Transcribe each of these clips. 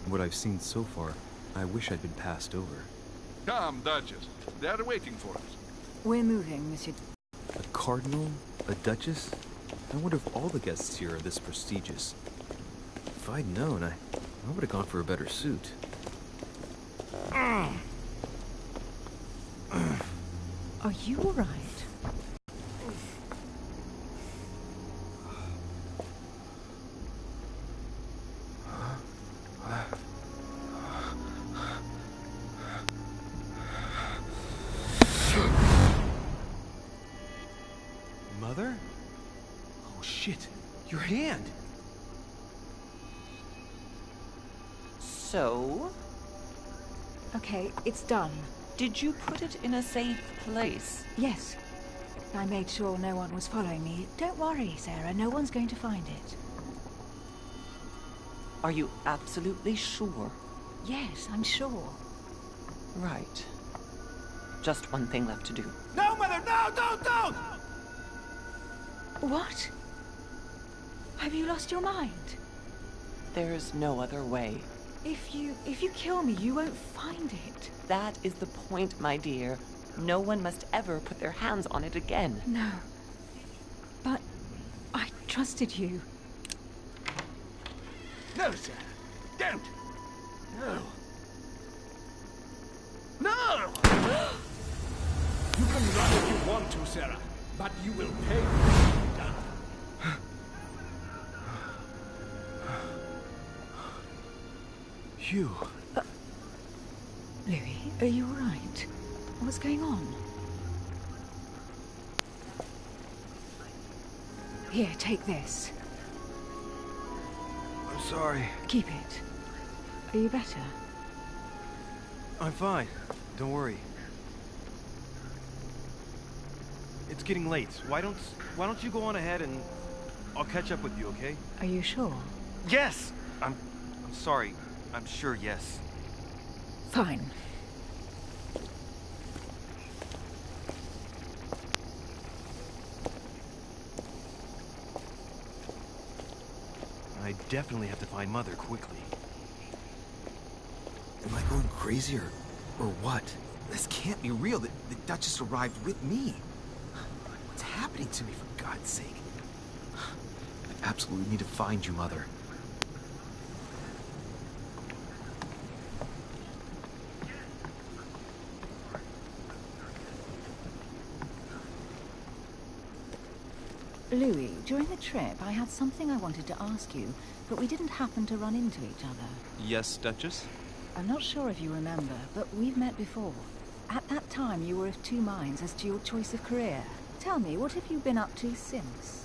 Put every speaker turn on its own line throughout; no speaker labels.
What I've seen so far, I wish I'd been passed over.
Come, Duchess. They're waiting for us.
We're moving, Monsieur.
A cardinal? A duchess? I wonder if all the guests here are this prestigious. If I'd known, I would have gone for a better suit.
Are you all right?
Mother? Oh shit, your hand!
So?
Okay, it's done.
Did you put it in a safe place?
Yes. I made sure no one was following me. Don't worry, Sarah. No one's going to find it.
Are you absolutely sure?
Yes, I'm sure.
Right. Just one thing left to do.
No, Mother! No! Don't!
What? Have you lost your mind?
There's no other way.
If you kill me, you won't find it.
That is the point, my dear. No one must ever put their hands on it again.
No. But I trusted you.
No, Sarah. Don't! No. No! You can run if you want to, Sarah, but you will pay for what you've done.
Hugh.
Louis, are you all right? What's going on? Here, take this.
I'm sorry.
Keep it. Are you better?
I'm fine. Don't worry. It's getting late. Why don't you go on ahead and I'll catch up with you, okay?
Are you sure?
Yes! I'm sorry. I'm sure, yes.
Fine.
I definitely have to find Mother quickly. Am I going crazy or what? This can't be real. The Duchess arrived with me. What's happening to me, for God's sake? I absolutely need to find you, Mother.
Louis, during the trip, I had something I wanted to ask you, but we didn't happen to run into each other.
Yes, Duchess?
I'm not sure if you remember, but we've met before. At that time, you were of two minds as to your choice of career. Tell me, what have you been up to since?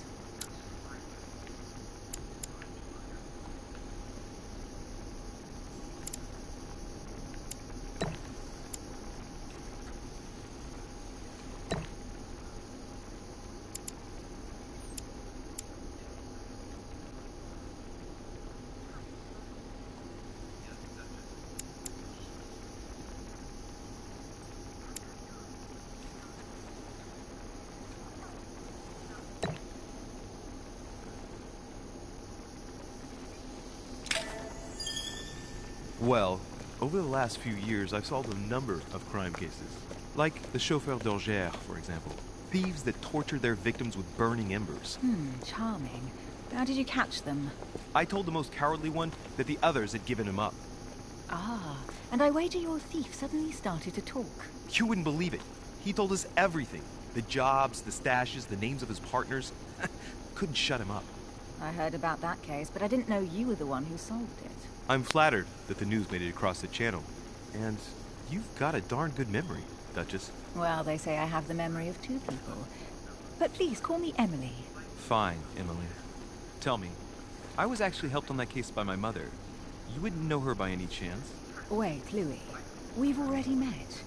Well, over the last few years, I've solved a number of crime cases. Like the chauffeur-GiRL, for example. Thieves that tortured their victims with burning embers.
Charming. How did you catch them?
I told the most cowardly one that the others had given him up.
Ah, and I wager your thief suddenly started to talk.
You wouldn't believe it. He told us everything. The jobs, the stashes, the names of his partners. Couldn't shut him up.
I heard about that case, but I didn't know you were the one who solved it.
I'm flattered that the news made it across the channel. And you've got a darn good memory, Duchess.
Well, they say I have the memory of two people. But please, call me Emily.
Fine, Emily. Tell me, I was actually helped on that case by my mother. You wouldn't know her by any chance?
Wait, Louis. We've already met.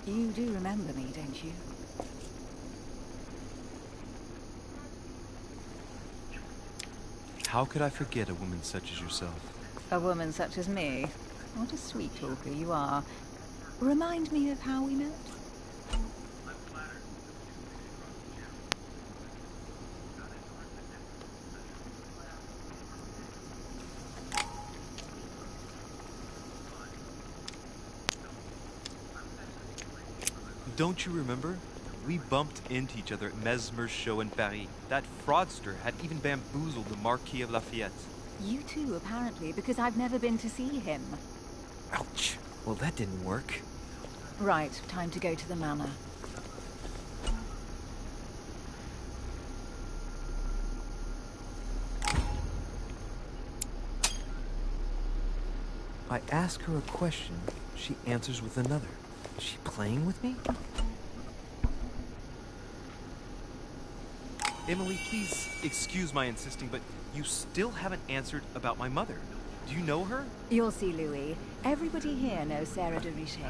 You do remember me, don't you?
How could I forget a woman such as yourself?
A woman such as me? What a sweet talker you are. Remind me of how we met?
Don't you remember? We bumped into each other at Mesmer's show in Paris. That fraudster had even bamboozled the Marquis of Lafayette.
You too, apparently, because I've never been to see him.
Ouch. Well, that didn't work.
Right, time to go to the manor.
I ask her a question, she answers with another. Is she playing with me?
Emily, please excuse my insisting, but you still haven't answered about my mother. Do you know her?
You'll see, Louis. Everybody here knows Sarah de Richet.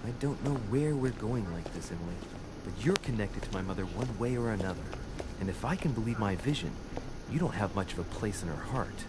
I don't know where we're going like this, Emily, but you're connected to my mother one way or another. And if I can believe my vision, you don't have much of a place in her heart.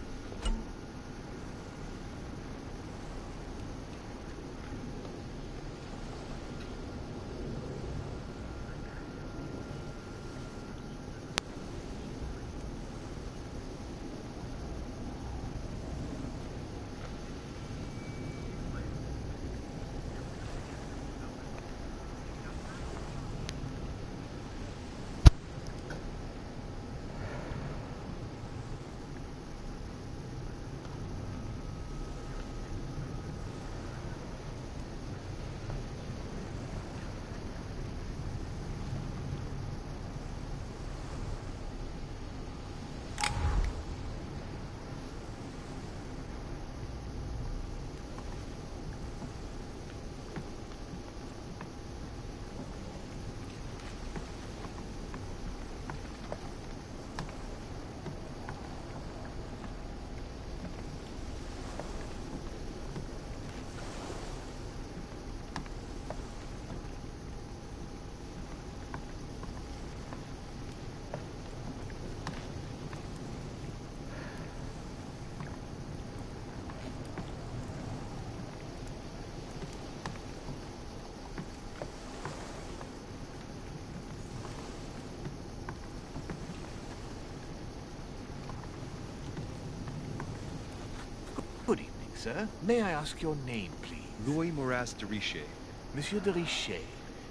Good evening, sir. May I ask your name, please?
Louis Moras de Richet.
Monsieur de Richet.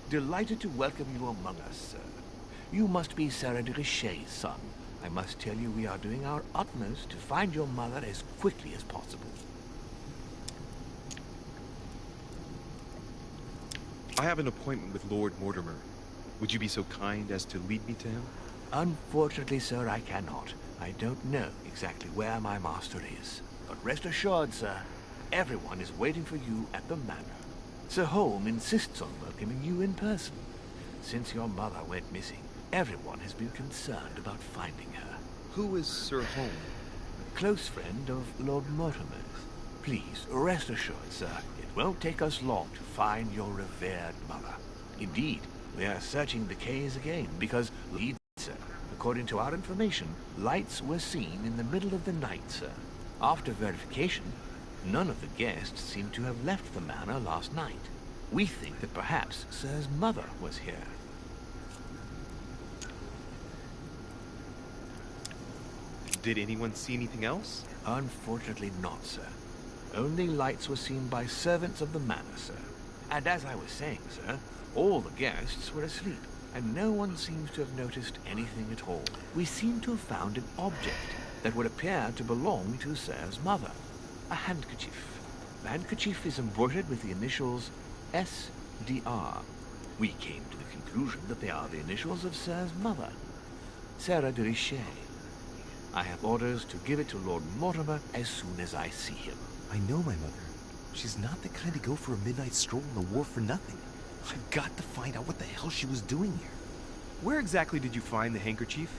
Delighted to welcome you among us, sir. You must be Sarah de Richet's son. I must tell you we are doing our utmost to find your mother as quickly as possible.
I have an appointment with Lord Mortimer. Would you be so kind as to lead me to him?
Unfortunately, sir, I cannot. I don't know exactly where my master is. But rest assured, sir, everyone is waiting for you at the manor. Sir Holm insists on welcoming you in person. Since your mother went missing, everyone has been concerned about finding her.
Who is Sir Holm?
A close friend of Lord Mortimer's. Please, rest assured, sir, it won't take us long to find your revered mother. Indeed, we are searching the caves again because, sir, according to our information, lights were seen in the middle of the night, sir. After verification, none of the guests seem to have left the manor last night. We think that perhaps Sir's mother was here.
Did anyone see anything else?
Unfortunately not, sir. Only lights were seen by servants of the manor, sir. And as I was saying, sir, all the guests were asleep, and no one seems to have noticed anything at all. We seem to have found an object that would appear to belong to Sir's mother. A handkerchief. The handkerchief is embroidered with the initials S.D.R. We came to the conclusion that they are the initials of Sir's mother, Sarah de Richet. I have orders to give it to Lord Mortimer as soon as I see him.
I know my mother. She's not the kind to go for a midnight stroll on the wharf for nothing. I've got to find out what the hell she was doing here.
Where exactly did you find the handkerchief?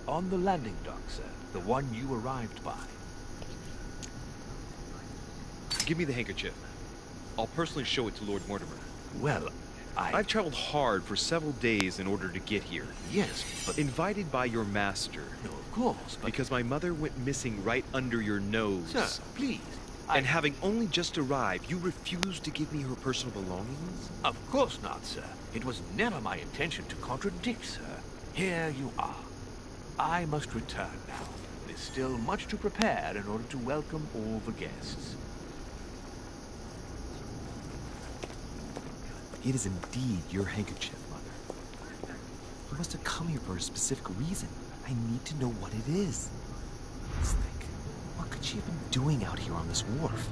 On the landing dock, sir. The one you arrived by.
Give me the handkerchief. I'll personally show it to Lord Mortimer.
Well,
I've traveled hard for several days in order to get here.
Yes, but...
Invited by your master.
No, of course, but...
Because my mother went missing right under your nose.
Sir, please.
And having only just arrived, you refused to give me her personal belongings?
Of course not, sir. It was never my intention to contradict, sir. Here you are. I must return now. There's still much to prepare in order to welcome all the guests.
It is indeed your handkerchief, Mother. You must have come here for a specific reason. I need to know what it is. Let's think. What could she have been doing out here on this wharf?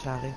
J'arrive.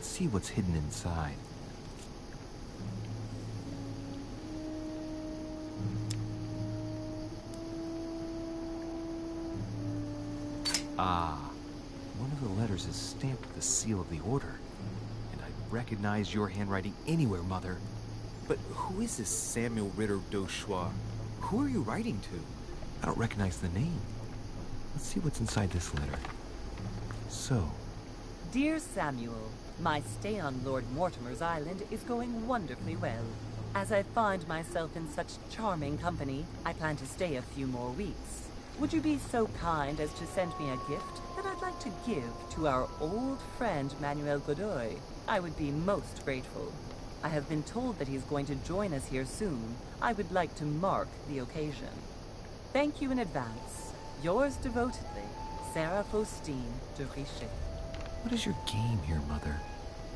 See what's hidden inside. Ah, one of the letters is stamped with the seal of the Order. And I recognize your handwriting anywhere, Mother. But who is this Samuel Ritter d'Auchois? Who are you writing to? I don't recognize the name. Let's see what's inside this letter. So,
Dear Samuel, my stay on Lord Mortimer's island is going wonderfully well. As I find myself in such charming company, I plan to stay a few more weeks. Would you be so kind as to send me a gift that I'd like to give to our old friend Manuel Godoy? I would be most grateful. I have been told that he's going to join us here soon. I would like to mark the occasion. Thank you in advance. Yours devotedly, Sarah Faustine de Richet.
what is your game here, Mother?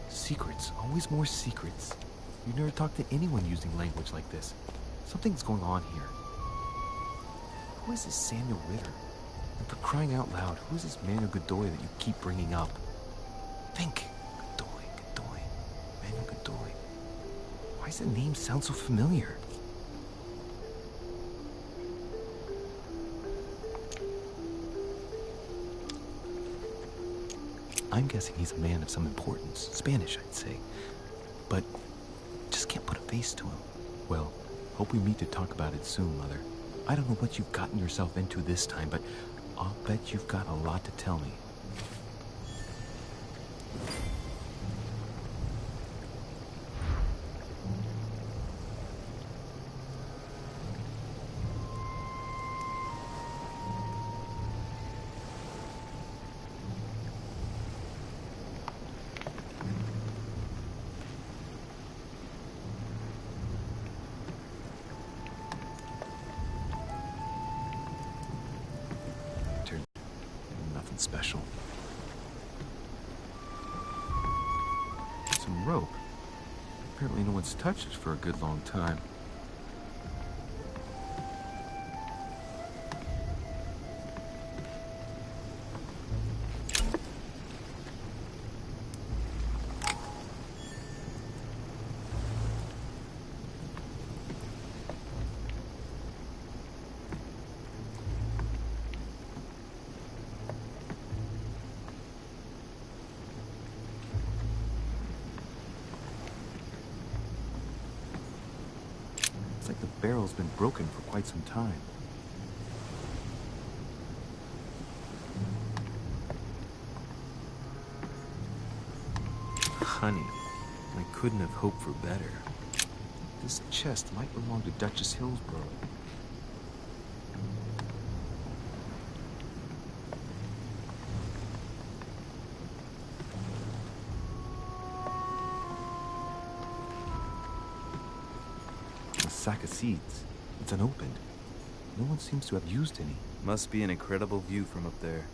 Secrets, always more secrets. You never talk to anyone using language like this. Something's going on here. Who is this Samuel Ritter? And for crying out loud, who is this Manuel Godoy that you keep bringing up? Think. Godoy. Manuel Godoy. Why does the name sound so familiar? I'm guessing he's a man of some importance. Spanish, I'd say. But just can't put a face to him. Well, hope we meet to talk about it soon, Mother. I don't know what you've gotten yourself into this time, but I'll bet you've got a lot to tell me. Nothing special. Some rope. Apparently no one's touched it for a good long time. like the barrel's been broken for quite some time. Honey, I couldn't have hoped for better. This chest might belong to Duchess Hillsborough. A sack of seeds. It's unopened. No one seems to have used any.
Must be an incredible view from up there.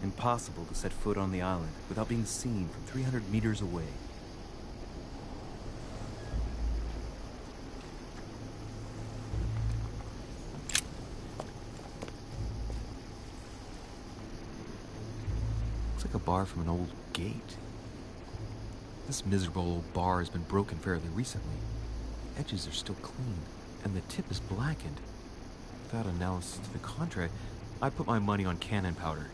Impossible to set foot on the island without being seen from 300 meters away.
Looks like a bar from an old gate. This miserable old bar has been broken fairly recently. The edges are still clean, and the tip is blackened. Without analysis to the contrary, I put my money on cannon powder.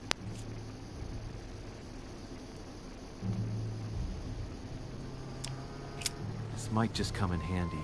This might just come in handy.